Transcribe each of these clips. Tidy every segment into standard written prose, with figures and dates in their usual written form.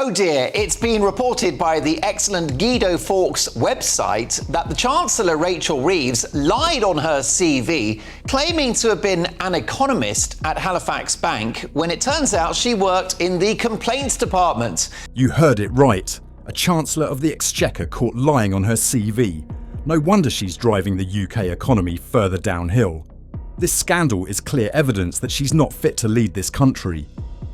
Oh dear, it's been reported by the excellent Guido Fawkes website that the Chancellor Rachel Reeves lied on her CV, claiming to have been an economist at Halifax Bank, when it turns out she worked in the complaints department. You heard it right. A Chancellor of the Exchequer caught lying on her CV. No wonder she's driving the UK economy further downhill. This scandal is clear evidence that she's not fit to lead this country.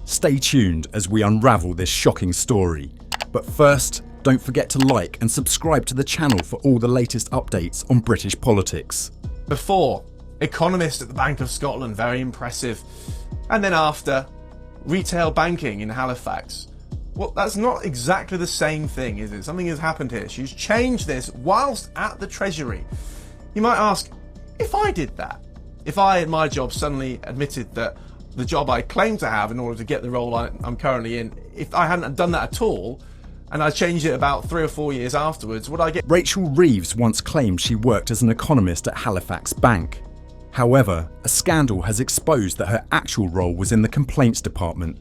Stay tuned as we unravel this shocking story. But first, don't forget to like and subscribe to the channel for all the latest updates on British politics. Before, economist at the Bank of Scotland, very impressive. And then after, retail banking in Halifax. Well, that's not exactly the same thing, is it? Something has happened here. She's changed this whilst at the Treasury. You might ask, if I did that, if I at my job suddenly admitted that the job I claim to have in order to get the role I'm currently in, if I hadn't done that at all, and I changed it about 3 or 4 years afterwards, would I get... Rachel Reeves once claimed she worked as an economist at Halifax Bank. However, a scandal has exposed that her actual role was in the complaints department.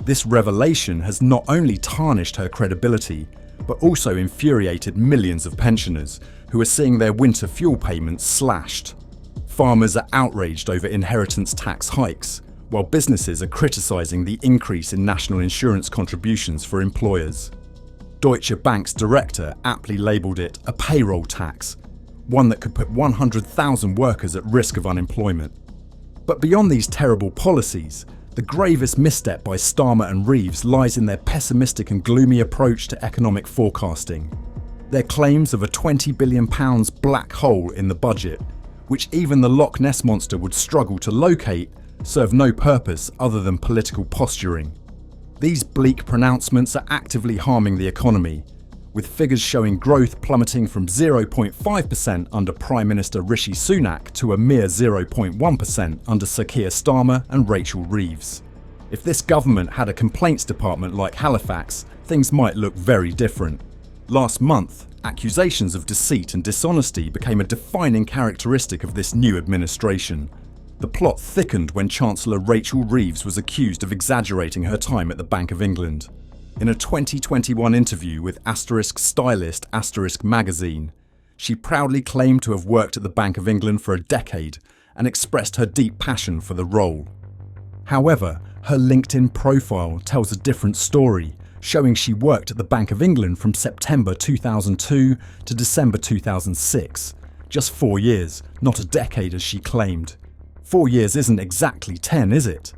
This revelation has not only tarnished her credibility, but also infuriated millions of pensioners who are seeing their winter fuel payments slashed. Farmers are outraged over inheritance tax hikes, while businesses are criticising the increase in national insurance contributions for employers. Deutsche Bank's director aptly labelled it a payroll tax, one that could put 100,000 workers at risk of unemployment. But beyond these terrible policies, the gravest misstep by Starmer and Reeves lies in their pessimistic and gloomy approach to economic forecasting. Their claims of a £20 billion black hole in the budget, which even the Loch Ness Monster would struggle to locate, serve no purpose other than political posturing. These bleak pronouncements are actively harming the economy, with figures showing growth plummeting from 0.5% under Prime Minister Rishi Sunak to a mere 0.1% under Sir Keir Starmer and Rachel Reeves. If this government had a complaints department like Halifax, things might look very different. Last month, accusations of deceit and dishonesty became a defining characteristic of this new administration. The plot thickened when Chancellor Rachel Reeves was accused of exaggerating her time at the Bank of England. In a 2021 interview with *stylist* magazine, she proudly claimed to have worked at the Bank of England for a decade and expressed her deep passion for the role. However, her LinkedIn profile tells a different story, showing she worked at the Bank of England from September 2002 to December 2006. Just 4 years, not a decade as she claimed. 4 years isn't exactly 10, is it?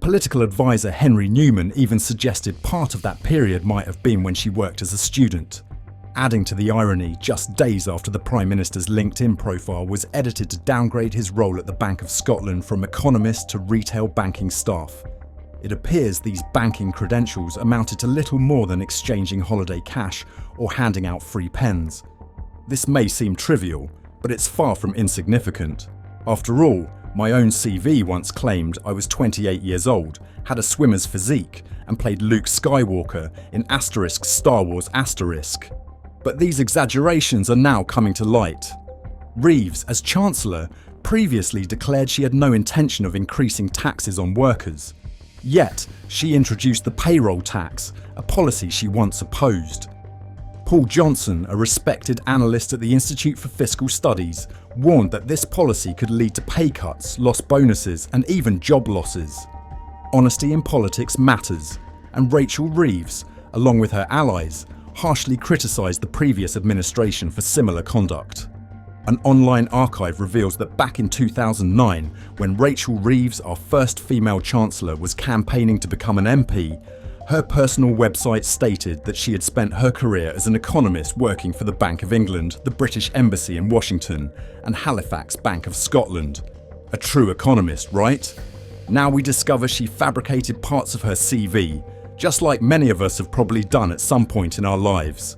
Political advisor Henry Newman even suggested part of that period might have been when she worked as a student. Adding to the irony, just days after the Prime Minister's LinkedIn profile was edited to downgrade his role at the Bank of Scotland from economist to retail banking staff. It appears these banking credentials amounted to little more than exchanging holiday cash or handing out free pens. This may seem trivial, but it's far from insignificant. After all, my own CV once claimed I was 28 years old, had a swimmer's physique, and played Luke Skywalker in Star Wars *. But these exaggerations are now coming to light. Reeves, as Chancellor, previously declared she had no intention of increasing taxes on workers. Yet, she introduced the payroll tax, a policy she once opposed. Paul Johnson, a respected analyst at the Institute for Fiscal Studies, warned that this policy could lead to pay cuts, lost bonuses, and even job losses. Honesty in politics matters, and Rachel Reeves, along with her allies, harshly criticised the previous administration for similar conduct. An online archive reveals that back in 2009, when Rachel Reeves, our first female Chancellor, was campaigning to become an MP, her personal website stated that she had spent her career as an economist working for the Bank of England, the British Embassy in Washington, and Halifax Bank of Scotland. A true economist, right? Now we discover she fabricated parts of her CV, just like many of us have probably done at some point in our lives.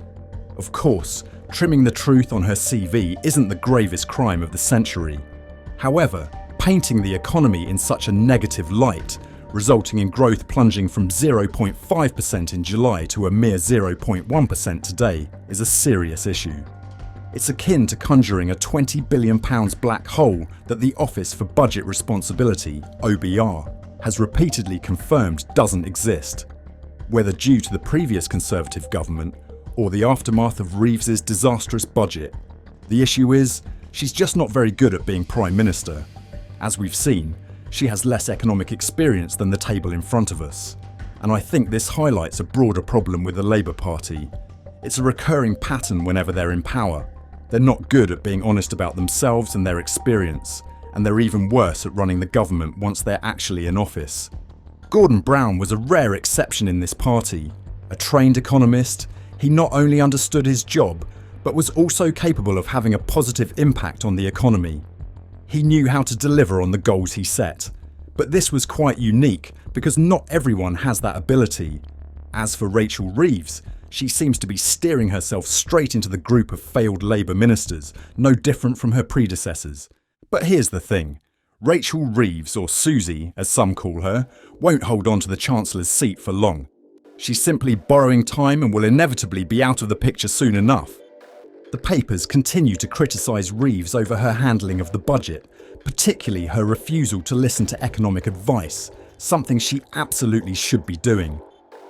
Of course, trimming the truth on her CV isn't the gravest crime of the century. However, painting the economy in such a negative light, resulting in growth plunging from 0.5% in July to a mere 0.1% today, is a serious issue. It's akin to conjuring a £20 billion black hole that the Office for Budget Responsibility, OBR, has repeatedly confirmed doesn't exist. whether due to the previous Conservative government or the aftermath of Reeves's disastrous budget. The issue is, she's just not very good at being Prime Minister. As we've seen, she has less economic experience than the table in front of us. And I think this highlights a broader problem with the Labour Party. It's a recurring pattern whenever they're in power. They're not good at being honest about themselves and their experience, and they're even worse at running the government once they're actually in office. Gordon Brown was a rare exception in this party. A trained economist, he not only understood his job, but was also capable of having a positive impact on the economy. He knew how to deliver on the goals he set. But this was quite unique because not everyone has that ability. As for Rachel Reeves, she seems to be steering herself straight into the group of failed Labour ministers, no different from her predecessors. But here's the thing. Rachel Reeves, or Susie, as some call her, won't hold on to the Chancellor's seat for long. She's simply borrowing time and will inevitably be out of the picture soon enough. The papers continue to criticise Reeves over her handling of the budget, particularly her refusal to listen to economic advice, something she absolutely should be doing.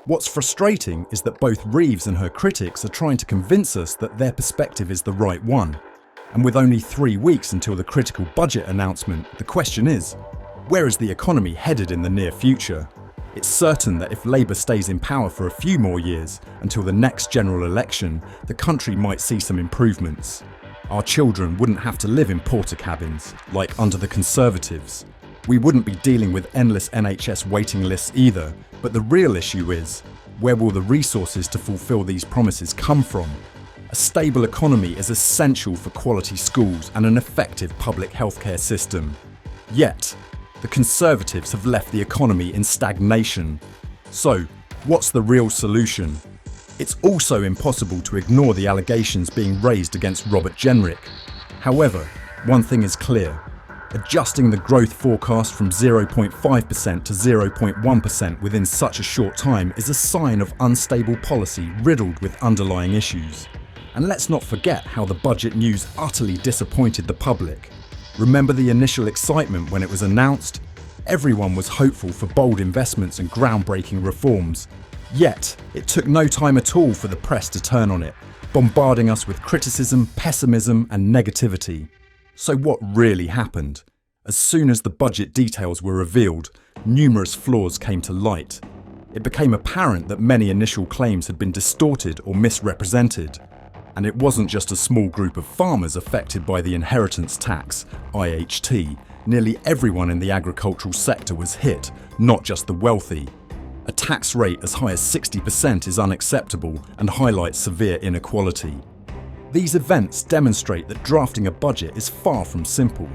What's frustrating is that both Reeves and her critics are trying to convince us that their perspective is the right one. And with only 3 weeks until the critical budget announcement, the question is, where is the economy headed in the near future? It's certain that if Labour stays in power for a few more years, until the next general election, the country might see some improvements. Our children wouldn't have to live in porter cabins, like under the Conservatives. We wouldn't be dealing with endless NHS waiting lists either, but the real issue is, where will the resources to fulfil these promises come from? A stable economy is essential for quality schools and an effective public healthcare system. Yet, the Conservatives have left the economy in stagnation. So, what's the real solution? It's also impossible to ignore the allegations being raised against Robert Jenrick. However, one thing is clear. Adjusting the growth forecast from 0.5% to 0.1% within such a short time is a sign of unstable policy riddled with underlying issues. And let's not forget how the budget news utterly disappointed the public. Remember the initial excitement when it was announced? Everyone was hopeful for bold investments and groundbreaking reforms. Yet, it took no time at all for the press to turn on it, bombarding us with criticism, pessimism, and negativity. So what really happened? As soon as the budget details were revealed, numerous flaws came to light. It became apparent that many initial claims had been distorted or misrepresented. And it wasn't just a small group of farmers affected by the inheritance tax, IHT. Nearly everyone in the agricultural sector was hit, not just the wealthy. A tax rate as high as 60% is unacceptable and highlights severe inequality. These events demonstrate that drafting a budget is far from simple.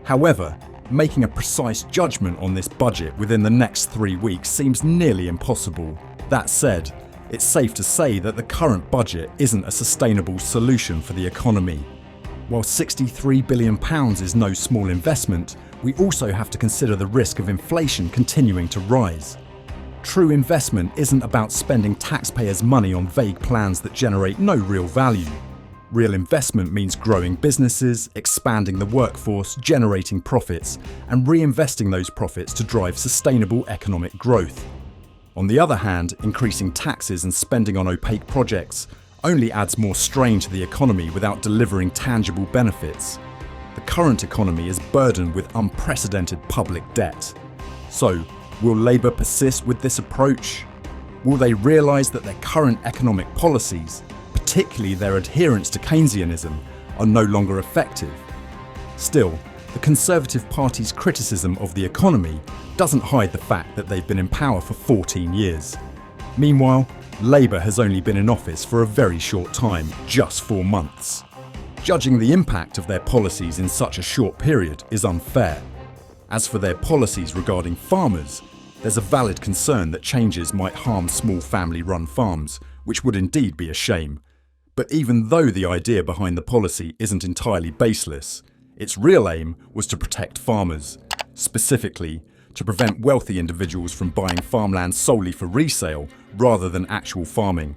However, making a precise judgment on this budget within the next 3 weeks seems nearly impossible. That said, it's safe to say that the current budget isn't a sustainable solution for the economy. While £63 billion is no small investment, we also have to consider the risk of inflation continuing to rise. True investment isn't about spending taxpayers' money on vague plans that generate no real value. Real investment means growing businesses, expanding the workforce, generating profits, and reinvesting those profits to drive sustainable economic growth. On the other hand, increasing taxes and spending on opaque projects only adds more strain to the economy without delivering tangible benefits. The current economy is burdened with unprecedented public debt. So, will Labour persist with this approach? Will they realise that their current economic policies, particularly their adherence to Keynesianism, are no longer effective? Still, the Conservative Party's criticism of the economy doesn't hide the fact that they've been in power for 14 years. Meanwhile, Labour has only been in office for a very short time, just 4 months. Judging the impact of their policies in such a short period is unfair. As for their policies regarding farmers, there's a valid concern that changes might harm small family-run farms, which would indeed be a shame. But even though the idea behind the policy isn't entirely baseless, its real aim was to protect farmers, specifically to prevent wealthy individuals from buying farmland solely for resale rather than actual farming.